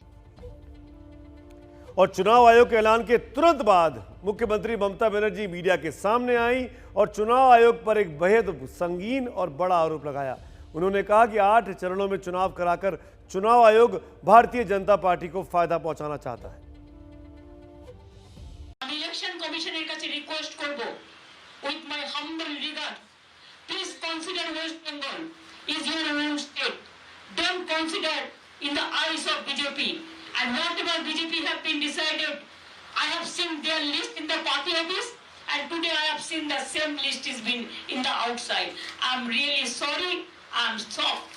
और चुनाव आयोग के ऐलान के तुरंत बाद मुख्यमंत्री ममता बनर्जी मीडिया के सामने आई और चुनाव आयोग पर एक बेहद संगीन और बड़ा आरोप लगाया। उन्होंने कहा कि 8 चरणों में चुनाव कराकर चुनाव आयोग भारतीय जनता पार्टी को फायदा पहुंचाना चाहता है। इलेक्शन कमिशनर কাছে রিকোয়েস্ট করব with my humble regard, please consider West Bengal is your own state. Don't consider in the eyes of BJP. And whatever BJP have been decided, I have seen their list in the party office, and today I have seen the same list is been in the outside. I'm really sorry. I'm shocked.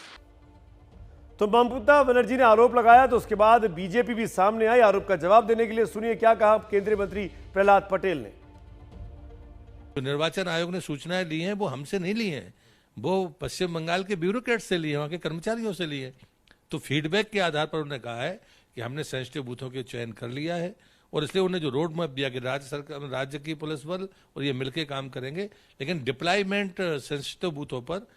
तो ममता बनर्जी ने आरोप लगाया तो उसके बाद बीजेपी भी सामने आई आरोप का जवाब देने के लिए। सुनिए क्या कहा केंद्रीय मंत्री प्रहलाद पटेल ने। तो निर्वाचन आयोग ने सूचनाएं ली हैं वो हमसे नहीं ली हैं, वो पश्चिम बंगाल के ब्यूरोक्रेट से ली है, वहां के कर्मचारियों से ली है। तो फीडबैक के आधार पर उन्होंने कहा है कि हमने सेंसिटिव बूथों के चयन कर लिया है और इसलिए उन्हें जो रोड मैप दिया कि राज्य सरकार, राज्य की पुलिस बल और ये मिलकर काम करेंगे, लेकिन डिप्लॉयमेंट सेंसिटिव बूथों पर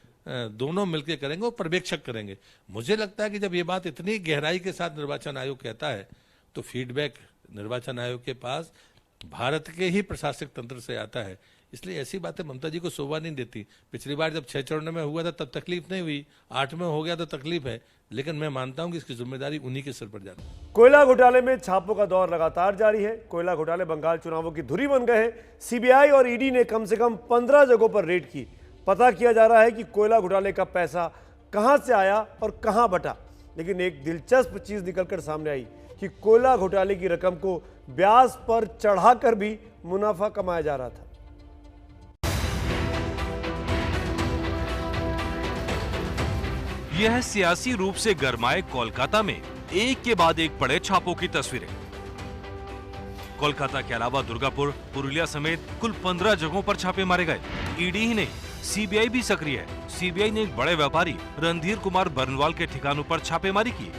दोनों मिलकर करेंगे और पर्यवेक्षक करेंगे। मुझे लगता है कि जब ये बात इतनी गहराई के साथ निर्वाचन आयोग कहता है तो फीडबैक निर्वाचन आयोग के पास भारत के ही प्रशासनिक तंत्र से आता है। इसलिए ऐसी बातें ममता जी को शोभा नहीं देती। पिछली बार जब 6 चरणों में हुआ था तब तकलीफ नहीं हुई, 8 में हो गया तो तकलीफ है, लेकिन मैं मानता हूं कि इसकी जिम्मेदारी उन्हीं के सिर पर जाती है। कोयला घोटाले में छापों का दौर लगातार जारी है। कोयला घोटाले बंगाल चुनावों की धुरी बन गए हैं। सीबीआई और ईडी ने कम से कम 15 जगहों पर रेड की। पता किया जा रहा है कि कोयला घोटाले का पैसा कहां से आया और कहां बटा। लेकिन एक दिलचस्प चीज निकलकर सामने आई कि कोयला घोटाले की रकम को ब्याज पर चढ़ाकर भी मुनाफा कमाया जा रहा था। यह सियासी रूप से गरमाए कोलकाता में एक के बाद एक पड़े छापों की तस्वीरें। कोलकाता के अलावा दुर्गापुर, पुरुलिया समेत कुल 15 जगहों पर छापे मारे गए। ईडी ही नहीं, सीबीआई भी सक्रिय है। सीबीआई ने एक बड़े व्यापारी रणधीर कुमार बर्नवाल के ठिकानों पर छापेमारी की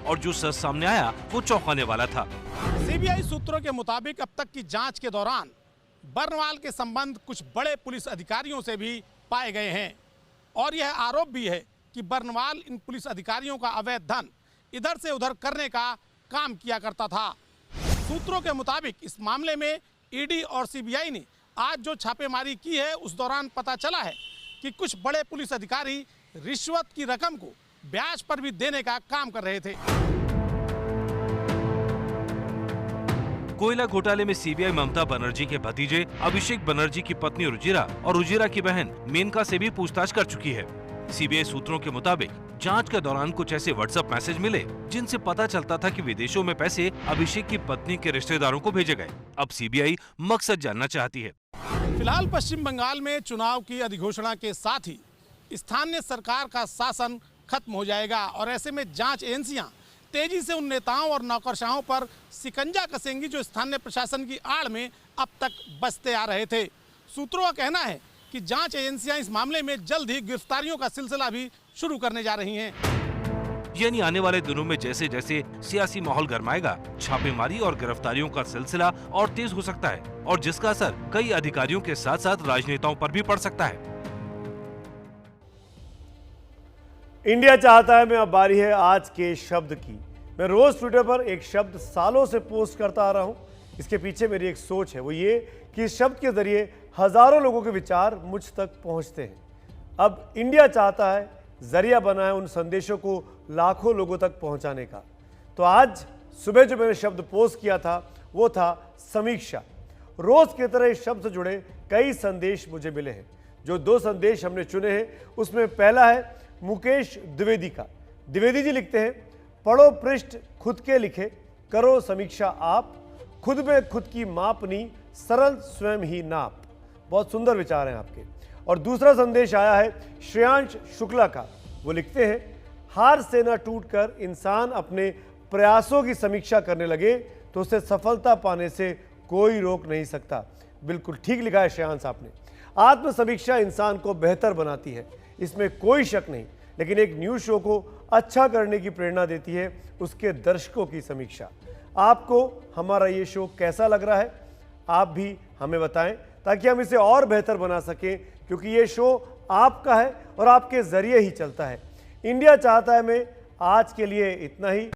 और जो सच सामने आया वो चौंकाने वाला था। सीबीआई सूत्रों के मुताबिक अब तक की जांच के दौरान बर्नवाल के संबंध कुछ बड़े पुलिस अधिकारियों से भी पाए गए हैं और यह आरोप भी है कि बर्नवाल इन पुलिस अधिकारियों का अवैध धन इधर से उधर करने का काम किया करता था। सूत्रों के मुताबिक इस मामले में ईडी और सीबीआई ने आज जो छापेमारी की है उस दौरान पता चला है कि कुछ बड़े पुलिस अधिकारी रिश्वत की रकम को ब्याज पर भी देने का काम कर रहे थे। कोयला घोटाले में सीबीआई ममता बनर्जी के भतीजे अभिषेक बनर्जी की पत्नी रुजिरा और रुजिरा की बहन मेनका से भी पूछताछ कर चुकी है। सीबीआई सूत्रों के मुताबिक जांच के दौरान कुछ ऐसे व्हाट्सएप मैसेज मिले जिनसे पता चलता था कि विदेशों में पैसे अभिषेक की पत्नी के रिश्तेदारों को भेजे गए। अब सीबीआई मकसद जानना चाहती है। फिलहाल पश्चिम बंगाल में चुनाव की अधिघोषणा के साथ ही स्थानीय सरकार का शासन खत्म हो जाएगा और ऐसे में जांच एजेंसियां तेजी से उन नेताओं और नौकरशाहों पर शिकंजा कसेंगी जो स्थानीय प्रशासन की आड़ में अब तक बसते आ रहे थे। सूत्रों का कहना है कि जांच एजेंसियां इस मामले में जल्द ही गिरफ्तारियों का सिलसिला भी शुरू करने जा रही हैं। यानी आने वाले दिनों में जैसे जैसे सियासी माहौल गरमाएगा, छापेमारी और गिरफ्तारियों का सिलसिला और तेज हो सकता है और जिसका असर कई अधिकारियों के साथ साथ राजनेताओं पर भी पड़ सकता है। इंडिया चाहता है में अब बारी है आज के शब्द की। मैं रोज ट्विटर पर एक शब्द सालों से पोस्ट करता आ रहा हूं। इसके पीछे मेरी एक सोच है, वो ये कि इस शब्द के जरिए हजारों लोगों के विचार मुझ तक पहुंचते हैं। अब इंडिया चाहता है जरिया बना है उन संदेशों को लाखों लोगों तक पहुंचाने का। तो आज सुबह जो मैंने शब्द पोस्ट किया था वो था समीक्षा। रोज की तरह इस शब्द से जुड़े कई संदेश मुझे मिले हैं। जो 2 संदेश हमने चुने हैं उसमें पहला है मुकेश द्विवेदी का। द्विवेदी जी लिखते हैं, पढ़ो पृष्ठ खुद के लिखे, करो समीक्षा आप, खुद में खुद की मापनी, सरल स्वयं ही नाप। बहुत सुंदर विचार हैं आपके। और दूसरा संदेश आया है श्रेयांश शुक्ला का। वो लिखते हैं, हार से न टूटकर इंसान अपने प्रयासों की समीक्षा करने लगे तो उसे सफलता पाने से कोई रोक नहीं सकता। बिल्कुल ठीक लिखा है श्रेयांश आपने। आत्म समीक्षा इंसान को बेहतर बनाती है, इसमें कोई शक नहीं, लेकिन एक न्यूज़ शो को अच्छा करने की प्रेरणा देती है उसके दर्शकों की समीक्षा। आपको हमारा ये शो कैसा लग रहा है, आप भी हमें बताएं ताकि हम इसे और बेहतर बना सकें, क्योंकि ये शो आपका है और आपके जरिए ही चलता है। इंडिया चाहता है में आज के लिए इतना ही।